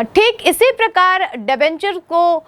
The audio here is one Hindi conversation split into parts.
ठीक इसी प्रकार डिबेंचर को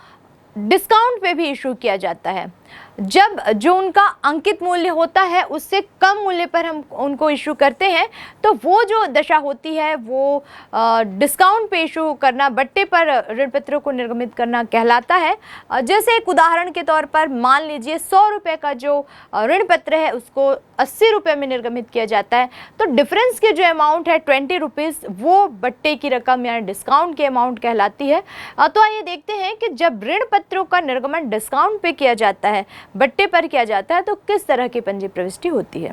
डिस्काउंट पे भी इशू किया जाता है। जब जो उनका अंकित मूल्य होता है उससे कम मूल्य पर हम उनको इशू करते हैं तो वो जो दशा होती है वो डिस्काउंट पे इशू करना, बट्टे पर ऋण पत्रों को निर्गमित करना कहलाता है। जैसे एक उदाहरण के तौर पर मान लीजिए 100 रुपये का जो ऋण पत्र है उसको 80 रुपये में निर्गमित किया जाता है, तो डिफरेंस के जो अमाउंट है 20 रुपीज़ वो बट्टे की रकम यानी डिस्काउंट की अमाउंट कहलाती है। तो आइए देखते हैं कि जब ऋण पत्रों का निर्गमन डिस्काउंट पे किया जाता है, बट्टे पर किया जाता है, तो किस तरह की पंजी प्रविष्टि होती है।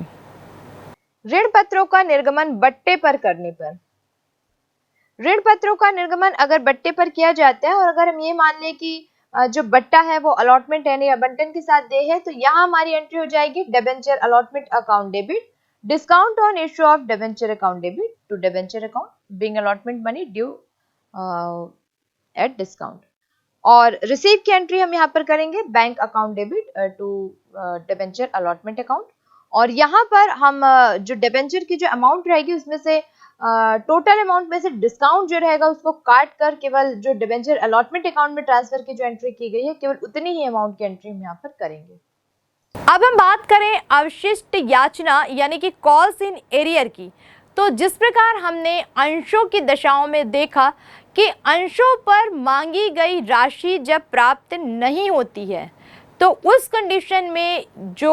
ऋण पत्रों का निर्गमन बट्टे पर करने पर, ऋण पत्रों का निर्गमन अगर बट्टे पर किया जाता है और अगर हम ये मान लें कि जो बट्टा है वो अलॉटमेंट यानी आवंटन के साथ दे है, तो यहाँ हमारी एंट्री हो जाएगी debenture allotment account debit, discount on issue of debenture account debit to debenture account being allotment money due at discount. और रिसीव की एंट्री हम यहाँ पर करेंगे bank account debit to debenture allotment account. और यहाँ पर हम जो डिबेंचर की जो अमाउंट रहेगी उसमें से टोटल अमाउंट में से डिस्काउंट जो रहेगा उसको काट कर केवल जो डिबेंचर अलॉटमेंट अकाउंट में ट्रांसफर की जो एंट्री की गई है केवल उतनी ही अमाउंट की एंट्री हम यहाँ पर करेंगे। अब हम बात करें अवशिष्ट याचना यानी कि कॉल्स इन एरियर की, तो जिस प्रकार हमने अंशों की दशाओं में देखा कि अंशों पर मांगी गई राशि जब प्राप्त नहीं होती है तो उस कंडीशन में जो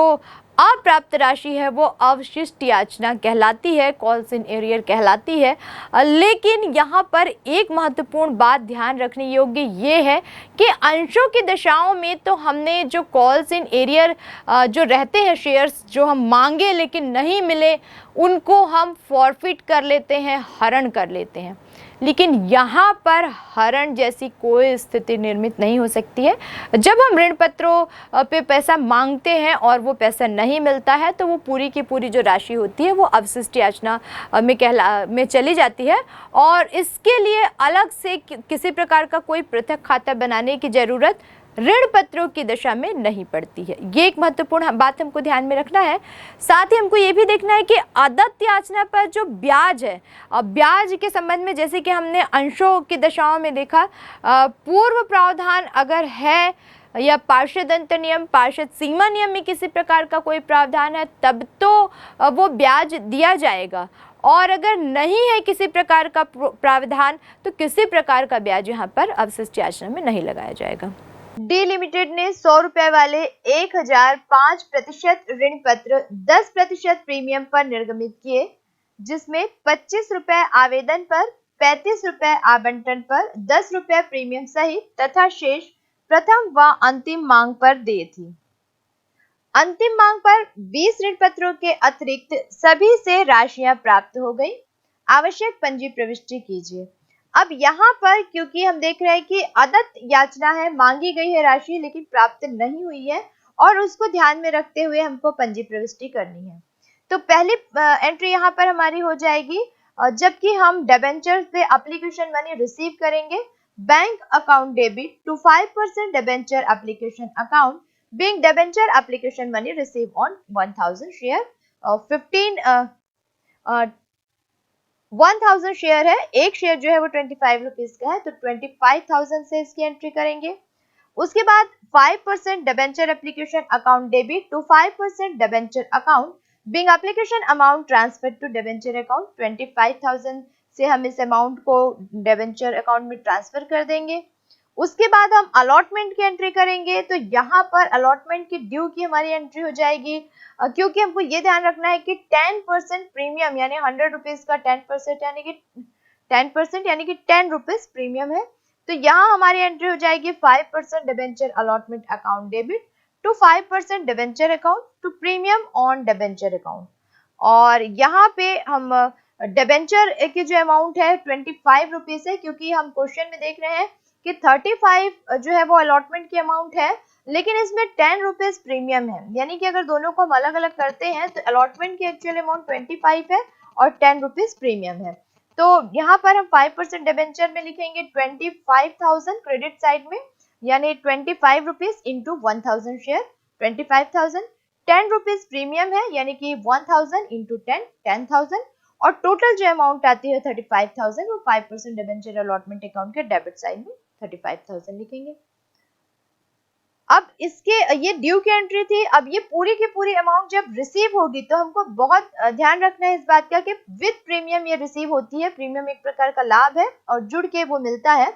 अप्राप्त राशि है वो अवशिष्ट याचना कहलाती है, कॉल्स इन एरियर कहलाती है। लेकिन यहाँ पर एक महत्वपूर्ण बात ध्यान रखने योग्य ये है कि अंशों की दशाओं में तो हमने जो कॉल्स इन एरियर जो रहते हैं शेयर्स जो हम मांगे लेकिन नहीं मिले उनको हम फॉरफिट कर लेते हैं, हरण कर लेते हैं। लेकिन यहाँ पर हरण जैसी कोई स्थिति निर्मित नहीं हो सकती है। जब हम ऋण पत्रों पे पैसा मांगते हैं और वो पैसा नहीं मिलता है तो वो पूरी की पूरी जो राशि होती है वो अवशिष्ट याचना में चली जाती है और इसके लिए अलग से किसी प्रकार का कोई पृथक खाता बनाने की ज़रूरत ऋण पत्रों की दशा में नहीं पड़ती है। ये एक महत्वपूर्ण बात हमको ध्यान में रखना है। साथ ही हमको ये भी देखना है कि आदत याचना पर जो ब्याज है, ब्याज के संबंध में जैसे कि हमने अंशों की दशाओं में देखा, पूर्व प्रावधान अगर है या पार्षद अंत नियम, पार्षद सीमा नियम में किसी प्रकार का कोई प्रावधान है तब तो वो ब्याज दिया जाएगा, और अगर नहीं है किसी प्रकार का प्रावधान तो किसी प्रकार का ब्याज यहाँ पर अवशिष्ट याचना में नहीं लगाया जाएगा। डी लिमिटेड ने 100 रुपए वाले 1005% ऋण पत्र 10% प्रीमियम पर निर्गमित किए, जिसमें 25 रुपए आवेदन पर, 35 रुपए आवंटन पर, 10 रुपए प्रीमियम सहित तथा शेष प्रथम व अंतिम मांग पर देय थी। अंतिम मांग पर 20 ऋण पत्रों के अतिरिक्त सभी से राशियां प्राप्त हो गई। आवश्यक पंजी प्रविष्टि कीजिए। अब यहाँ पर क्योंकि हम देख रहे हैं कि आदत याचना है, मांगी गई है राशि लेकिन प्राप्त नहीं हुई है और उसको ध्यान में रखते हुए हमको पंजी प्रविष्टि करनी है। तो पहली एंट्री यहाँ पर हमारी हो जाएगी जबकि हम डिबेंचर पे एप्लीकेशन मनी रिसीव करेंगे, bank account debit to 5% debenture application account being debenture application money receive on 1000 share, 1000 share है, एक शेयर जो है वो 25 रुपीज का है तो 25,000 से इसकी एंट्री करेंगे। उसके बाद 5% debenture application account debit to 5% debenture account being application amount transfer to debenture account, 25,000 से हम इस अमाउंट को डिबेंचर अकाउंट में ट्रांसफर कर देंगे। उसके बाद हम अलॉटमेंट की एंट्री करेंगे, तो यहाँ पर अलॉटमेंट की ड्यू की हमारी एंट्री हो जाएगी, क्योंकि हमको ये ध्यान रखना है कि 10% प्रीमियम यानी 100 रुपीज का 10% यानी कि 10 रुपीज प्रीमियम है, तो यहाँ हमारी एंट्री हो जाएगी 5% debenture allotment account debit to 5% debenture account to premium on debenture account. और यहाँ पे हम डिबेंचर की जो अमाउंट है 25 रुपीज है, क्योंकि हम क्वेश्चन में देख रहे हैं कि 35 जो है वो अलॉटमेंट की अमाउंट है लेकिन इसमें 10 रुपीज प्रीमियम है, यानी कि अगर दोनों को हम अलग अलग करते हैं तो अलॉटमेंट की एक्चुअल अमाउंट 25 है और 10 रुपीज प्रीमियम है। तो यहाँ पर हम 5% डिबेंचर में लिखेंगे 25,000 क्रेडिट साइड में, यानी 25 rupees into 1000 share 25,000, 10 rupees premium है यानी कि 1000 इंटू 10 10,000, और टोटल जो अमाउंट आती है 35,000, वो 5% डिबेंचर अलॉटमेंट अकाउंट के डेबिट साइड में 35,000 लिखेंगे। अब इसके ये ड्यू की एंट्री थी। अब ये पूरी की पूरी अमाउंट जब रिसीव होगी तो हमको बहुत ध्यान रखना है इस बात का कि विद प्रीमियम ये रिसीव होती है। प्रीमियम एक प्रकार का लाभ है और जुड़ के वो मिलता है।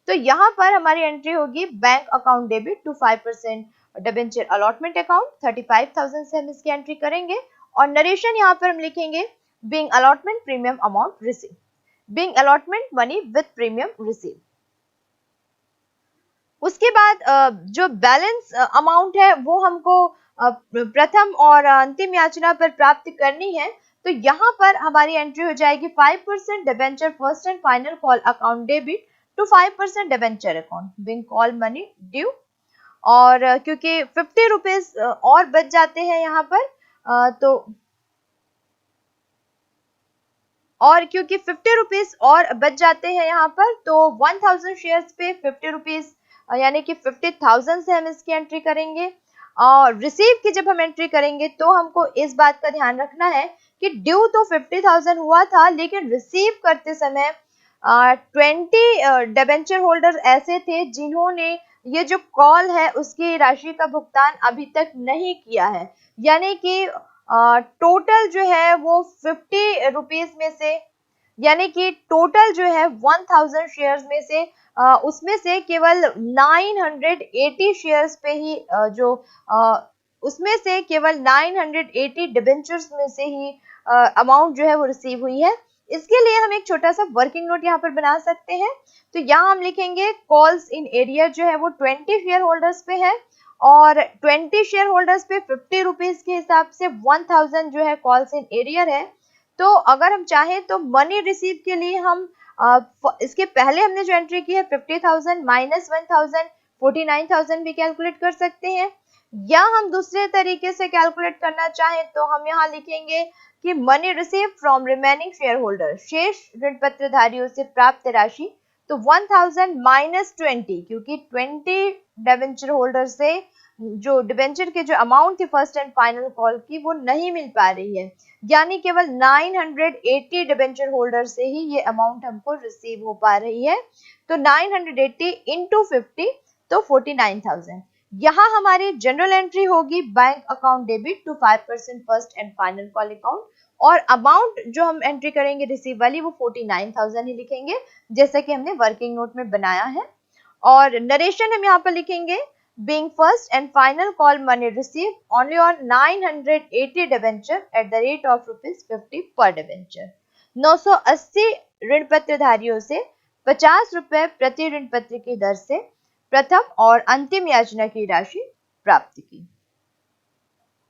तो यहाँ पर हमारी एंट्री होगी bank account debit to 5% debenture allotment account, 35,000 से हम इसकी एंट्री करेंगे। और नरेशन यहाँ पर हम लिखेंगे being allotment premium amount receive, being allotment money with premium receive. उसके बाद जो बैलेंस अमाउंट है वो हमको प्रथम और अंतिम याचना पर प्राप्त करनी है। तो यहाँ पर हमारी एंट्री हो जाएगी 5% debenture first and final call account debit to 5% debenture account being call money due. और क्योंकि 50 रुपीज और बच जाते हैं यहाँ पर और क्योंकि 50 रुपीज और बच जाते हैं यहाँ पर, तो 1000 शेयर्स पे 50 रुपीज यानी कि 50,000 से हम इसकी एंट्री करेंगे। और रिसीव की जब हम एंट्री करेंगे तो हमको इस बात का ध्यान रखना है कि ड्यू तो 50,000 हुआ था, लेकिन रिसीव करते समय 20 डिबेंचर होल्डर ऐसे थे जिन्होंने ये जो कॉल है उसकी राशि का भुगतान अभी तक नहीं किया है। यानी कि टोटल जो है वो 50 रुपीज में से, यानी कि टोटल जो है 1000 शेयर्स में से उसमें से केवल 980 शेयर्स पे ही उसमें से केवल 980 डिबेंचर्स में से ही अमाउंट जो है वो रिसीव हुई है। इसके लिए हम एक छोटा सा वर्किंग नोट यहाँ पर बना सकते हैं। तो यहाँ हम लिखेंगे कॉल्स इन एरियर जो है वो 20 शेयर होल्डर्स पे है और 20 शेयर होल्डर्स पे 50 रुपीज के हिसाब से 1000 जो है कॉल्स इन एरियर है। तो अगर हम चाहें तो मनी रिसीव के लिए हम इसके पहले हमने जो एंट्री की है 50,000 माइनस 1000 49,000 भी कैलकुलेट कर सकते हैं, या हम दूसरे तरीके से कैलकुलेट करना चाहें तो हम यहाँ लिखेंगे कि money receive from remaining share holder, शेष ऋण पत्रधारियों से प्राप्त राशि। तो 1000 माइनस 20, क्योंकि 20 डिबेंचर होल्डर से जो डिबेंचर के जो अमाउंट थी फर्स्ट एंड फाइनल कॉल की वो नहीं मिल पा रही है, यानी केवल 980 डिबेंचर होल्डर से ही ये अमाउंट हमको रिसीव हो पा रही है। तो 980 इंटू 50 तो 49,000। यहाँ हमारी जनरल एंट्री होगी bank account debit to 5% first and final call account, और अमाउंट जो हम एंट्री करेंगे रिसीव वाली वो 49,000 ही लिखेंगे जैसा कि हमने वर्किंग नोट में बनाया है। और नरेशन हम यहाँ पर लिखेंगे being first and final call money received only on 980 debenture at the rate of ₹50 per debenture। 980 ऋण पत्रधारियों से 50 रुपए प्रति ऋण पत्र की दर से प्रथम और अंतिम याचना की राशि प्राप्त की।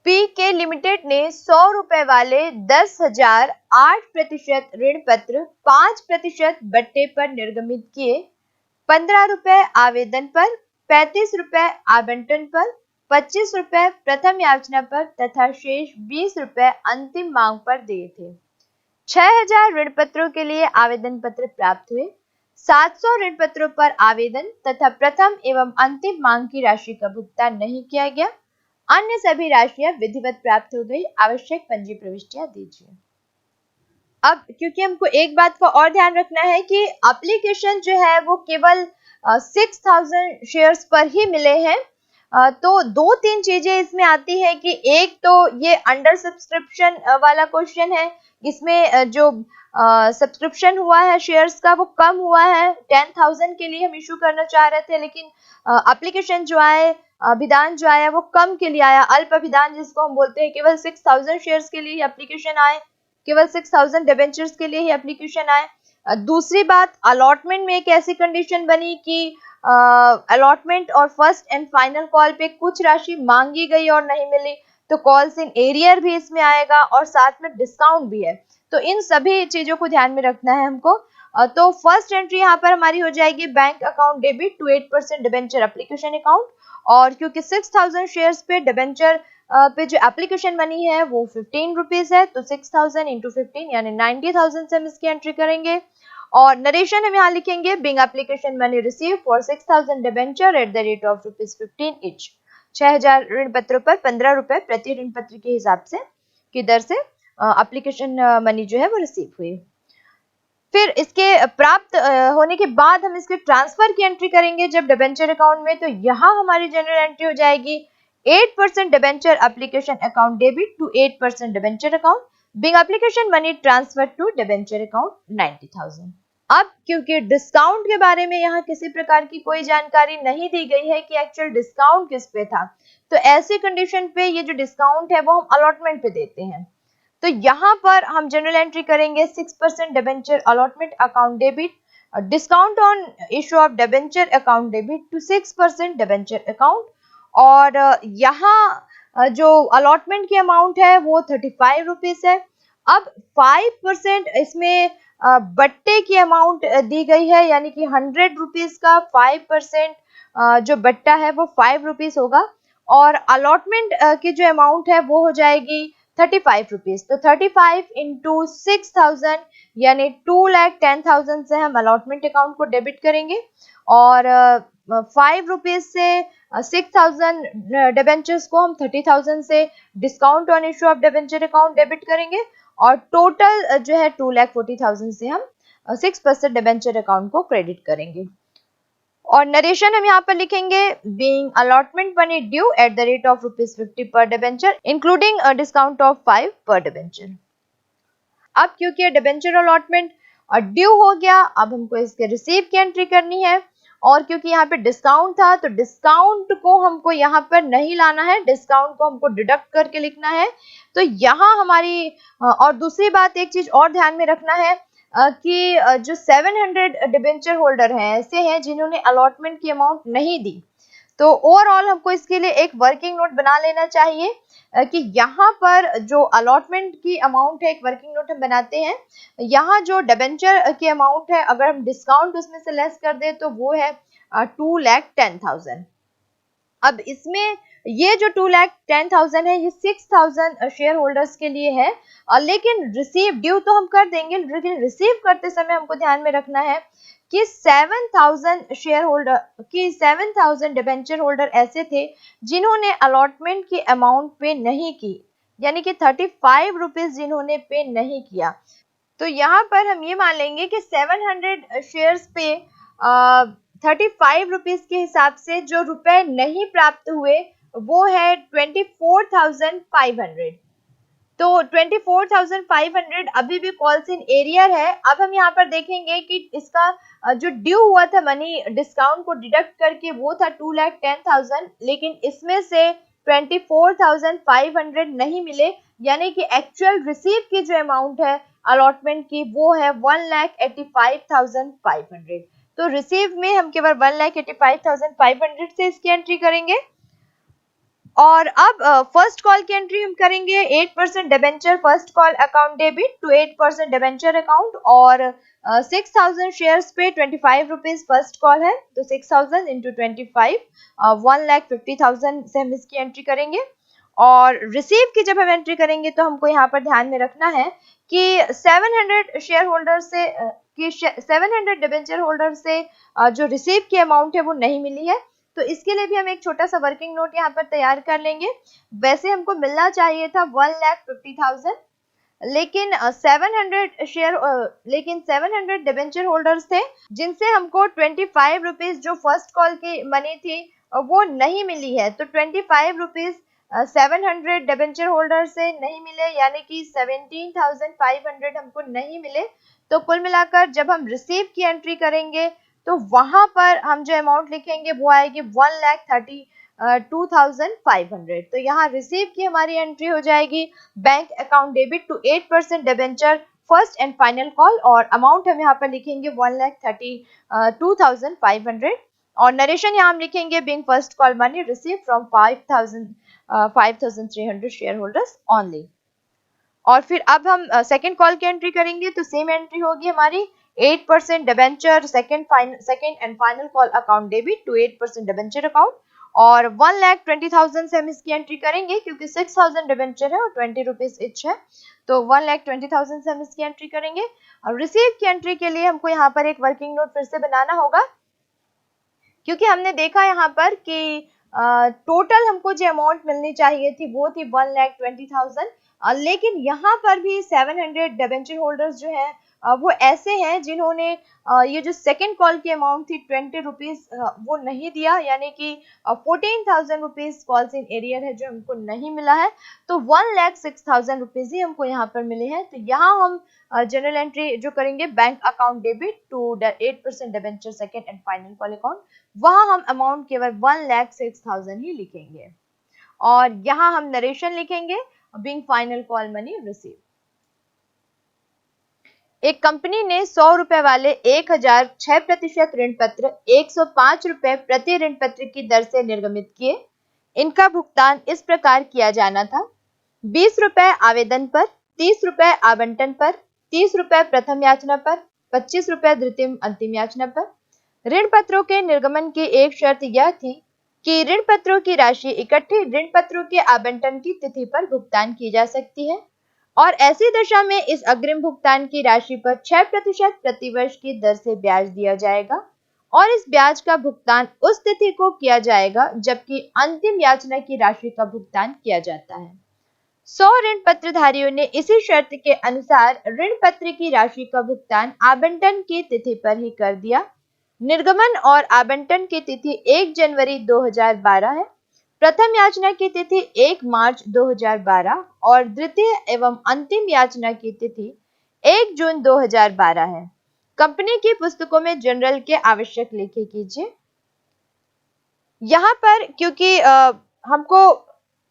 पीके लिमिटेड ने 100 रुपए वाले 10,000 8% ऋण पत्र 5% बट्टे पर निर्गमित किए। 15 रुपए आवेदन पर, 35 रुपए आवंटन पर, 25 रुपए प्रथम याचना पर तथा शेष 20 रुपए अंतिम मांग पर दिए थे। 6,000 ऋण पत्रों के लिए आवेदन पत्र प्राप्त हुए। 700 ऋण पत्रों पर आवेदन तथा प्रथम एवं अंतिम मांग की राशि का भुगतान नहीं किया गया। अन्य सभी राशियां विधिवत प्राप्त हो गई। आवश्यक पंजी प्रविष्टियां दीजिए। अब क्योंकि हमको एक बात का और ध्यान रखना है कि एप्लीकेशन जो है वो केवल 6,000 शेयर्स पर ही मिले हैं, तो 2-3 चीजें इसमें आती है कि एक तो ये अंडर सब्सक्रिप्शन वाला क्वेश्चन है। इसमें जो सब्सक्रिप्शन हुआ है शेयर्स का वो कम हुआ है। 10,000 के लिए हम इशू करना चाह रहे थे, लेकिन एप्लीकेशन जो आए, अभिदान जो आया वो कम के लिए आया, अल्प अभिदान जिसको हम बोलते हैं। केवल 6,000 शेयर्स के लिए एप्लीकेशन आए, केवल 6,000 डिबेंचर्स के लिए ही एप्लीकेशन आए। दूसरी बात, अलॉटमेंट में एक ऐसी कंडीशन बनी कि अलॉटमेंट और फर्स्ट एंड फाइनल कॉल पे कुछ राशि मांगी गई और नहीं मिली, तो कॉल्स इन एरियर भी इसमें आएगा और साथ में डिस्काउंट भी है। तो इन सभी चीजों को ध्यान में रखना है हमको। तो फर्स्ट एंट्री यहाँ पर हमारी हो जाएगी bank account debit to 8% debenture application account, और क्योंकि 6,000 शेयर्स पे डिबेंचर पे जो एप्लीकेशन मनी है वो 15 रुपीज है, तो 6,000 इंटू 15 यानी 90,000 से हम इसकी एंट्री करेंगे। और नरेशन हम यहाँ लिखेंगे being application money receive for 6,000 debenture at the rate of ₹15 each. 6,000 ऋण पत्रों पर 15 रुपए प्रति ऋण पत्र के हिसाब से की दर से एप्लीकेशन मनी जो है वो रिसीव हुई। फिर इसके प्राप्त होने के बाद हम इसके ट्रांसफर की एंट्री करेंगे जब डिबेंचर अकाउंट में, तो यहाँ हमारी जनरल एंट्री हो जाएगी 8% debenture application account debit to 8% debenture account being application money transfer to debenture account 90,000। अब क्योंकि डिस्काउंट के बारे में यहाँ किसी प्रकार की कोई जानकारी नहीं दी गई है कि एक्चुअल डिस्काउंट किस पे था, तो ऐसी कंडीशन पे ये जो डिस्काउंट है वो हम अलॉटमेंट पे देते हैं। तो यहाँ पर हम जनरल एंट्री करेंगे 6% debenture allotment account debit discount on issue of debenture account debit to 6% debenture account. और यहाँ जो अलॉटमेंट की अमाउंट है वो 35 रुपीज है। अब 5% इसमें बट्टे की अमाउंट दी गई है, यानी कि 100 रुपीज का 5% जो बट्टा है वो 5 रुपीज होगा। और अलॉटमेंट की जो अमाउंट है वो हो जाएगी 35 रुपीज। तो 35 इंटू 6,000 यानी 2,10,000 से हम अलॉटमेंट अकाउंट को डेबिट करेंगे। और 5 रुपीज से 6,000 डिबेंचर्स को हम 30,000 से discount on issue of debenture account debit करेंगे। और टोटल जो है 2,40,000 से हम 6% डिबेंचर अकाउंट को क्रेडिट करेंगे। और नरेशन हम यहाँ पर लिखेंगे being allotment money due eight the rate of ₹50 पर डिबेंचर इंक्लूडिंग डिस्काउंट ऑफ 5 पर डिबेंचर। अब क्योंकि डिबेंचर अलॉटमेंट ड्यू हो गया, अब हमको इसके रिसीव की एंट्री करनी है। और क्योंकि यहाँ पे डिस्काउंट था तो डिस्काउंट को हमको यहाँ पर नहीं लाना है, डिस्काउंट को हमको डिडक्ट करके लिखना है। तो यहाँ हमारी और दूसरी बात एक चीज और ध्यान में रखना है कि जो 700 डिबेंचर होल्डर हैं ऐसे हैं जिन्होंने अलॉटमेंट की अमाउंट नहीं दी। तो ओवरऑल हमको इसके लिए एक वर्किंग नोट बना लेना चाहिए कि यहाँ पर जो अलॉटमेंट की अमाउंट है एक वर्किंग नोट हम बनाते हैं। यहाँ जो डिबेंचर की अमाउंट है अगर हम डिस्काउंट उसमें से लेस कर दे तो वो है 2,10,000। अब इसमें ये जो 2,10,000 है ये 6,000 शेयर होल्डर्स के लिए है। लेकिन रिसीव ड्यू तो हम कर देंगे, लेकिन रिसीव करते समय हमको ध्यान में रखना है कि 7,000 शेयर होल्डर की 7,000 डिबेंचर होल्डर ऐसे थे जिन्होंने अलॉटमेंट की अमाउंट पे नहीं की, यानी कि 35 रुपीज जिन्होंने पे नहीं किया। तो यहाँ पर हम ये मान लेंगे कि 700 शेयर्स पे 35 रुपीज के हिसाब से जो रुपए नहीं प्राप्त हुए वो है 24,500। तो 24,500 अभी भी कॉल्स इन एरियर है। अब हम यहाँ पर देखेंगे कि इसका जो ड्यू हुआ था मनी डिस्काउंट को डिडक्ट करके वो था 2,10,000, लेकिन इसमें से 24,500 नहीं मिले, यानी कि एक्चुअल रिसीव की जो अमाउंट है अलॉटमेंट की वो है 1,85,500। तो रिसीव में हम केवल 1,85,500 से इसकी एंट्री करेंगे। और अब फर्स्ट कॉल की एंट्री हम करेंगे 8% debenture first call account debit to 8% debenture account. और 6,000 शेयर्स पे 25 रुपीज फर्स्ट कॉल है, तो 6,000 इंटू 25 1,50,000 से हम इसकी एंट्री करेंगे। और रिसीव की जब हम एंट्री करेंगे तो हमको यहाँ पर ध्यान में रखना है कि 700 शेयर होल्डर से 700 डिबेंचर होल्डर से जो रिसीव की अमाउंट है वो नहीं मिली है। तो इसके लिए भी हम एक छोटा सा वर्किंग नोट यहाँ पर तैयार कर लेंगे। वैसे हमको मिलना चाहिए था 1,50,000, लेकिन 700 डिबेंचर होल्डर्स थे जिनसे हमको 25 रुपीज जो फर्स्ट कॉल की मनी थी वो नहीं मिली है। तो 25 रुपीज 700 डिबेंचर होल्डर से नहीं मिले, यानी कि 17,500 हमको नहीं मिले। तो कुल मिलाकर जब हम रिसीव की एंट्री करेंगे तो वहां पर हम जो अमाउंट लिखेंगे वो आएगी 1,32,500। तो यहाँ रिसीव की हमारी एंट्री हो जाएगी bank account debit to 8% debenture first and final call, और अमाउंट हम यहाँ पर लिखेंगे 1,32,500। और नरेशन यहाँ हम लिखेंगे being first call money receive from 5,300 share holders only. और फिर अब हम सेकेंड कॉल की एंट्री करेंगे तो सेम एंट्री होगी हमारी 8% debenture second and final call account debit to 8% debenture account. और 1,20,000 से हम इसकी एंट्री करेंगे क्योंकि 6,000 डिबेंचर है और 20 रुपीज इच है, तो 1,20,000 से हम इसकी एंट्री करेंगे। और रिसीव की एंट्री के लिए हमको यहाँ पर एक वर्किंग नोट फिर से बनाना होगा, क्योंकि हमने देखा यहाँ पर कि टोटल हमको जो अमाउंट मिलनी चाहिए थी वो थी 1,20,000। लेकिन यहाँ पर भी 700 डिबेंचर होल्डर्स जो हैं वो ऐसे हैं जिन्होंने ये जो सेकेंड कॉल की अमाउंट थी 20 रुपीज वो नहीं दिया, यानी कि 14,000 रुपीज कॉल्स इन एरियर है जो हमको नहीं मिला है। तो 1,06,000 रुपीज ही हमको यहाँ पर मिले हैं। तो यहाँ हम जनरल एंट्री जो करेंगे, bank account debit to 8% debenture second and final call account, वहाँ हम अमाउंट केवल 1,06,000 ही लिखेंगे। और यहाँ हम नरेशन लिखेंगे, being final call money receive. एक कंपनी ने 100 रुपए वाले 1006% ऋण पत्र 105 रुपए प्रति ऋण पत्र की दर से निर्गमित किए। इनका भुगतान इस प्रकार किया जाना था: 20 रुपए आवेदन पर, 30 रुपए आवंटन पर, 30 रुपए प्रथम याचना पर, 25 रुपए द्वितीय अंतिम याचना पर। ऋण पत्रों के निर्गमन की एक शर्त यह थी कि ऋण पत्रों की राशि इकट्ठी ऋण पत्रों के आवंटन की तिथि पर भुगतान की जा सकती है, और ऐसी दशा में इस अग्रिम भुगतान की राशि पर 6% प्रतिवर्ष की दर से ब्याज दिया जाएगा, और इस ब्याज का भुगतान उस तिथि को किया जाएगा जबकि अंतिम याचना की राशि का भुगतान किया जाता है। 100 ऋण पत्रधारियों ने इसी शर्त के अनुसार ऋण पत्र की राशि का भुगतान आवंटन की तिथि पर ही कर दिया। निर्गमन और आवंटन की तिथि 1 जनवरी 2012 है। प्रथम याचना की तिथि 1 मार्च 2012 और द्वितीय एवं अंतिम याचना की तिथि 1 जून 2012 है। कंपनी की पुस्तकों में जनरल के आवश्यक लेखे कीजिए। यहाँ पर क्योंकि हमको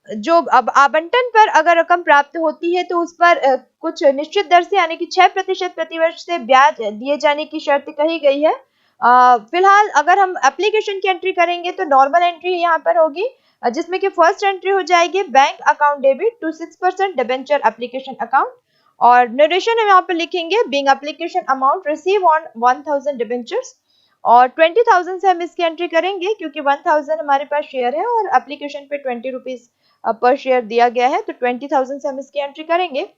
जो अब आवंटन पर अगर रकम प्राप्त होती है तो उस पर कुछ निश्चित दर से यानी कि 6% प्रतिवर्ष से ब्याज दिए जाने की शर्त कही गई है। फिलहाल अगर हम एप्लीकेशन की एंट्री करेंगे तो नॉर्मल एंट्री यहाँ पर होगी, जिसमें कि फर्स्ट एंट्री हो जाएगी bank account debit to 6% debenture application account, और नरेशन हम यहाँ पर लिखेंगे being application amount receive on 1000 debentures, और 20,000 से हम इसकी एंट्री करेंगे क्योंकि 1000 हमारे पास शेयर है और एप्लीकेशन पे 20 रुपीज पर शेयर दिया गया है, तो 20,000 से हम इसकी एंट्री करेंगे।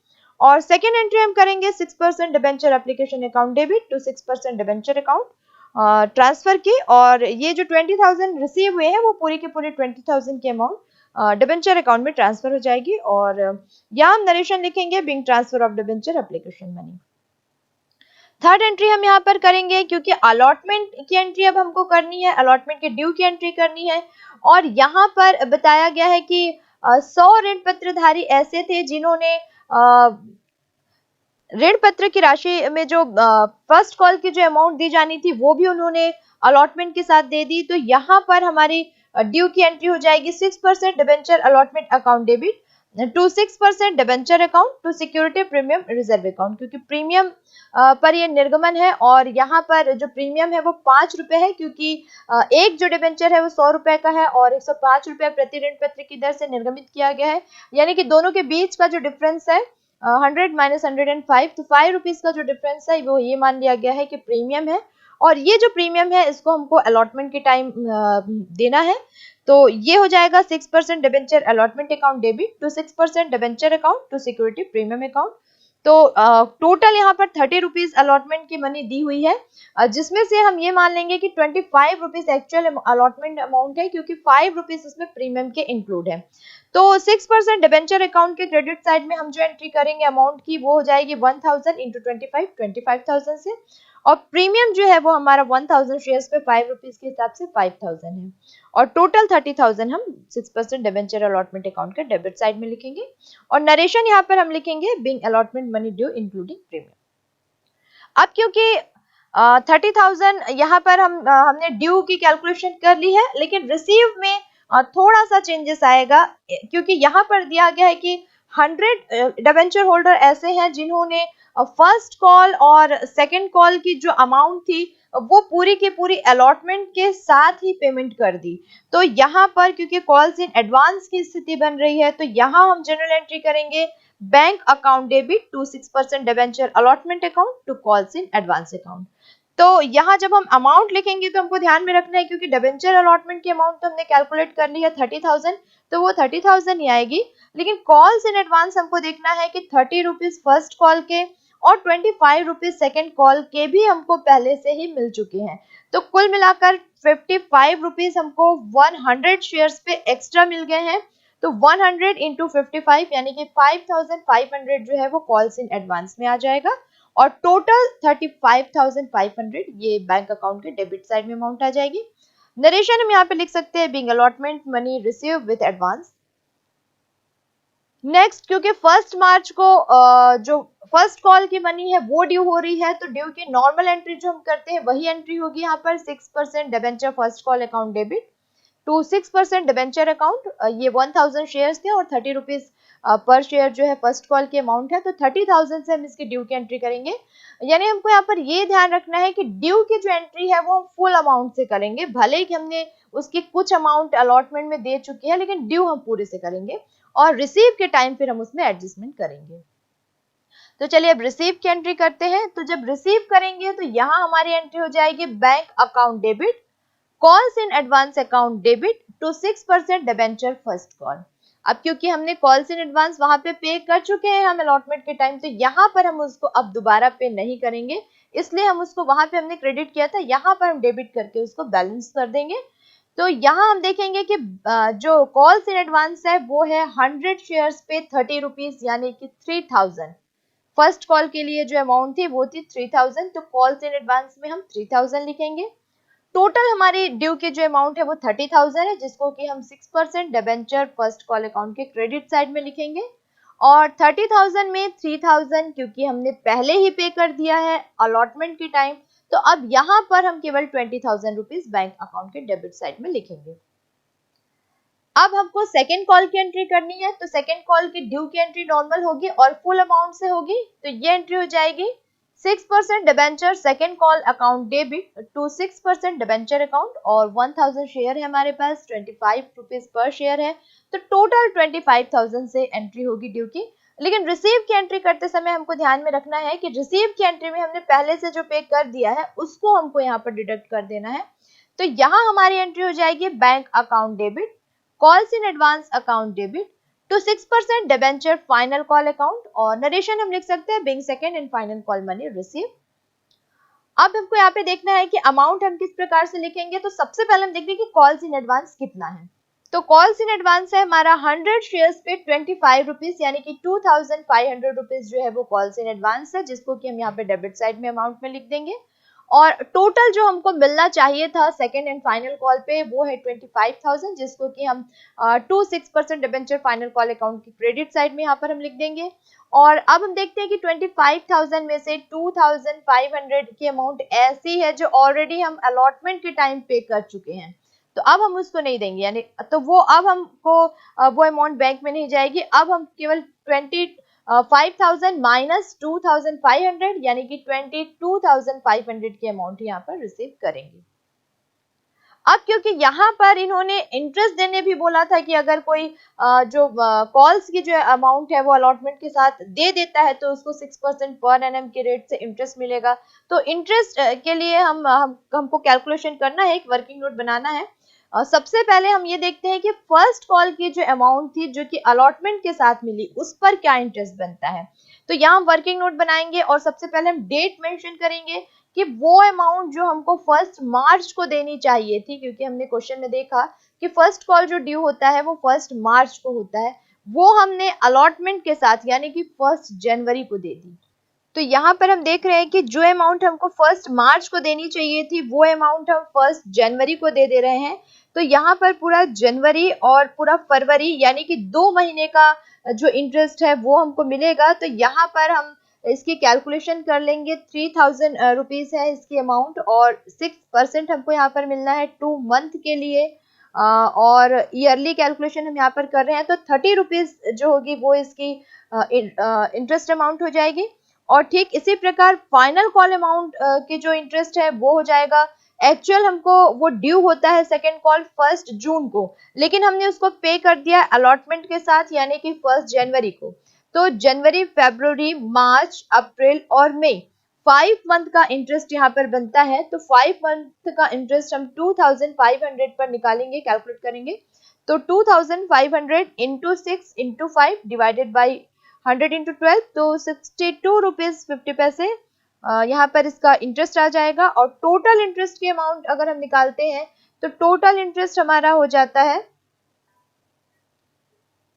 और सेकेंड एंट्री हम करेंगे 6% debenture application account debit to 6% debenture account transfer की, और ये जो 20,000 रिसीव हुए हैं वो पूरी के पूरी 20,000 की अमाउंट डिबेंचर अकाउंट में ट्रांसफर हो जाएगी, और यहाँ हम नरेशन लिखेंगे being transfer of debenture application money. Third entry हम यहाँ पर करेंगे क्योंकि अलॉटमेंट की एंट्री अब हमको करनी है, अलॉटमेंट के ड्यू की एंट्री करनी है, और यहाँ पर बताया गया है कि 100 ऋण पत्रधारी ऐसे थे जिन्होंने ऋण पत्र की राशि में जो फर्स्ट कॉल की जो अमाउंट दी जानी थी वो भी उन्होंने अलॉटमेंट के साथ दे दी। तो यहाँ पर हमारी ड्यू की एंट्री हो जाएगी 6% debenture allotment account debit to 6% debenture account to security premium reserve account, क्योंकि प्रीमियम पर ये निर्गमन है और यहाँ पर जो प्रीमियम है वो 5 रुपए है, क्योंकि एक जो डिबेंचर है वो 100 रुपए का है और 105 रुपए प्रति ऋण पत्र की दर से निर्गमित किया गया है, यानी कि दोनों के बीच का जो डिफरेंस है 100 माइनस 105, तो 5 रुपीज का जो डिफरेंस है वो ये मान लिया गया है कि प्रीमियम है, और ये जो प्रीमियम है इसको हमको अलॉटमेंट के टाइम देना है। तो ये हो जाएगा 6% debenture allotment account debit to 6% debenture account to security premium account. तो टोटल यहाँ पर 30 रुपीज अलॉटमेंट की मनी दी हुई है, जिसमें से हम ये मान लेंगे कि 25 रुपीज एक्चुअल अलॉटमेंट अमाउंट है, क्योंकि 5 रुपीज उसमें प्रीमियम के इंक्लूड है। तो 6% डिबेंचर अकाउंट के क्रेडिट साइड में हम जो एंट्री करेंगे अमाउंट की वो हो जाएगी 1000 इंटू 25,000 से, और प्रीमियम जो है वो हमारा 1000 शेयर्स पे 5 रुपीज के हिसाब से 5000 है, और टोटल 30,000 हम 6% डिबेंचर अलॉटमेंट अकाउंट के डेबिट साइड में लिखेंगे, और नरेशन यहाँ पर हम लिखेंगे being allotment money due including premium. अब क्योंकि 30,000 यहाँ पर हमने ड्यू की कैलकुलेशन कर ली है, लेकिन रिसीव में थोड़ा सा चेंजेस आएगा, क्योंकि यहाँ पर दिया गया है कि 100 डिबेंचर होल्डर ऐसे हैं जिन्होंने फर्स्ट कॉल और सेकंड कॉल की जो अमाउंट थी वो पूरी की पूरी अलॉटमेंट के साथ ही पेमेंट कर दी। तो यहाँ पर क्योंकि कॉल्स इन एडवांस की स्थिति बन रही है, तो यहाँ हम जनरल एंट्री करेंगे bank account debit to 6% debenture allotment account to calls in advance account. तो यहाँ जब हम अमाउंट लिखेंगे तो हमको ध्यान में रखना है, क्योंकि डिबेंचर अलॉटमेंट की अमाउंट तो हमने कैलकुलेट कर ली है 30,000, तो वो 30,000 ही आएगी, लेकिन कॉल्स इन एडवांस हमको देखना है कि 30 रुपीज फर्स्ट कॉल के और 25 रुपीज सेकेंड कॉल के भी हमको पहले से ही मिल चुके हैं। तो कुल मिलाकर 55 रुपीज हमको 100 शेयर्स पे एक्स्ट्रा मिल गए हैं। तो 100 इंटू 55 यानी कि 5500 जो है वो कॉल्स इन एडवांस में आ जाएगा और टोटल 35,500 ये बैंक अकाउंट के डेबिट साइड में अमाउंट आ जाएगी। नरेशन हम यहाँ पे लिख सकते हैं being allotment money receive with advance. Next, क्योंकि 1 मार्च को जो फर्स्ट कॉल की मनी है वो ड्यू हो रही है, तो ड्यू की नॉर्मल एंट्री जो हम करते हैं वही एंट्री होगी यहाँ पर 6% debenture first call account debit to 6% debenture account. ये 1000 शेयर्स थे और 30 रुपीज पर शेयर जो है फर्स्ट कॉल की अमाउंट है, तो 30,000 से हम इसकी ड्यू की एंट्री करेंगे। यानी हमको यहाँ पर ये ध्यान रखना है कि ड्यू की जो एंट्री है वो हम फुल अमाउंट से करेंगे, भले ही कि हमने उसकी कुछ अमाउंट अलॉटमेंट में दे चुकी है, लेकिन ड्यू हम पूरे से करेंगे और रिसीव के टाइम फिर हम उसमें एडजस्टमेंट करेंगे। तो चलिए अब रिसीव की एंट्री करते हैं। तो जब रिसीव करेंगे तो यहाँ हमारी एंट्री हो जाएगी bank account debit calls in advance account debit to 6% debenture first call. अब क्योंकि हमने कॉल्स इन एडवांस वहां पे पे कर चुके हैं हम अलॉटमेंट के टाइम, तो यहाँ पर हम उसको अब दोबारा पे नहीं करेंगे, इसलिए हम उसको वहां पे हमने क्रेडिट किया था, यहाँ पर हम डेबिट करके उसको बैलेंस कर देंगे। तो यहाँ हम देखेंगे कि जो कॉल्स इन एडवांस है वो है 100 शेयर्स पे 30 रुपीज यानी कि 3000। फर्स्ट कॉल के लिए जो अमाउंट थी वो थी 3000, तो कॉल्स इन एडवांस में हम 3000 लिखेंगे। टोटल हमारी ड्यू की जो अमाउंट है वो 30,000 है, जिसको कि हम 6% डिबेंचर फर्स्ट कॉल अकाउंट के क्रेडिट साइड में लिखेंगे। और 30,000 में 3,000 क्योंकि हमने पहले ही पे कर दिया है अलॉटमेंट के टाइम, तो अब यहाँ पर हम केवल 20,000 रुपीज बैंक अकाउंट के डेबिट साइड में लिखेंगे। अब हमको सेकेंड कॉल की एंट्री करनी है, तो सेकेंड कॉल की ड्यू की एंट्री नॉर्मल होगी और फुल अमाउंट से होगी, तो ये एंट्री हो जाएगी 6% debenture second call account debit to 6% debenture account और 1000 शेयर है हमारे पास, 25 रुपीज पर शेयर है, तो टोटल 25,000 से एंट्री होगी ड्यू की। लेकिन रिसीव की एंट्री करते समय हमको ध्यान में रखना है कि रिसीव की एंट्री में हमने पहले से जो पे कर दिया है उसको हमको यहाँ पर डिडक्ट कर देना है। तो यहाँ हमारी एंट्री हो जाएगी bank account debit calls in advance account debit to 6% debenture final call account और नरेशन हम लिख सकते हैं being second and final call money receive. अब हमको यहाँ पे देखना है कि अमाउंट हम किस प्रकार से लिखेंगे। तो सबसे पहले हम देखेंगे कि कॉल्स इन एडवांस कितना है। तो कॉल्स इन एडवांस है हमारा 100 शेयर्स पे 25 रुपीज यानी कि 2500 रुपीज जो है वो कॉल्स इन एडवांस है, जिसको कि हम यहाँ पे डेबिट साइड में अमाउंट में लिख देंगे। और टोटल जो हमको मिलना चाहिए था सेकेंड एंड फाइनल कॉल पे वो है 25,000, जिसको कि हम 6% डिबेंचर फाइनल कॉल अकाउंट की क्रेडिट साइड में यहाँ पर हम लिख देंगे। और अब हम देखते हैं कि 25,000 में से 2,500 की अमाउंट ऐसी है जो ऑलरेडी हम अलॉटमेंट के टाइम पे कर चुके हैं, तो अब हम उसको नहीं देंगे, यानी तो वो अब हमको वो अमाउंट बैंक में नहीं जाएगी। अब हम केवल 5,000 माइनस 2,500 यानी कि 22,500 की अमाउंट यहाँ पर रिसीव करेंगे। अब क्योंकि यहाँ पर इन्होंने इंटरेस्ट देने भी बोला था कि अगर कोई जो कॉल्स की जो अमाउंट है वो अलॉटमेंट के साथ दे देता है तो उसको 6% पर एनएम के रेट से इंटरेस्ट मिलेगा। तो इंटरेस्ट के लिए हमको कैलकुलेशन करना है, एक वर्किंग नोट बनाना है। सबसे पहले हम ये देखते हैं कि फर्स्ट कॉल की जो अमाउंट थी जो कि अलॉटमेंट के साथ मिली उस पर क्या इंटरेस्ट बनता है। तो यहाँ वर्किंग नोट बनाएंगे और सबसे पहले हम डेट मेंशन करेंगे कि वो अमाउंट जो हमको 1 मार्च को देनी चाहिए थी, क्योंकि हमने क्वेश्चन में देखा कि फर्स्ट कॉल जो ड्यू होता है वो 1 मार्च को होता है, वो हमने अलॉटमेंट के साथ यानी कि 1 जनवरी को दे दी। तो यहाँ पर हम देख रहे हैं कि जो अमाउंट हमको 1 मार्च को देनी चाहिए थी वो अमाउंट हम 1 जनवरी को दे रहे हैं। तो यहाँ पर पूरा जनवरी और पूरा फरवरी यानी कि 2 महीने का जो इंटरेस्ट है वो हमको मिलेगा। तो यहाँ पर हम इसकी कैलकुलेशन कर लेंगे, 3,000 रुपीज है इसकी अमाउंट और 6% हमको यहाँ पर मिलना है 2 मंथ के लिए। और ईयरली कैलकुलेशन हम यहाँ पर कर रहे हैं, तो 30 रुपीज जो होगी वो इसकी इंटरेस्ट अमाउंट हो जाएगी। और ठीक इसी प्रकार फाइनल कॉल अमाउंट की जो इंटरेस्ट है वो हो जाएगा, एक्चुअल हमको वो ड्यू होता है सेकेंड कॉल 1 जून को, लेकिन हमने उसको पे कर दिया अलॉटमेंट के साथ यानी कि 1 जनवरी को। तो जनवरी, फरवरी, मार्च, अप्रैल और मई 5 मंथ का इंटरेस्ट यहाँ पर बनता है। तो 5 मंथ का इंटरेस्ट हम 2,500 पर निकालेंगे, कैलकुलेट करेंगे। तो 2,500 into 6 into 5 divided by 100 into 12, तो 62 रुपीज 50 पैसे यहाँ पर इसका इंटरेस्ट आ जाएगा। और टोटल इंटरेस्ट की अमाउंट अगर हम निकालते हैं तो टोटल इंटरेस्ट हमारा हो जाता है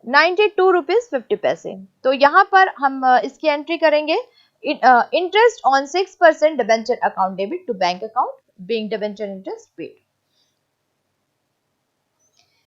92 रुपीज 50 पैसे। तो यहाँ पर हम इसकी एंट्री करेंगे, interest on 6% debenture account debit to bank account being debenture interest paid.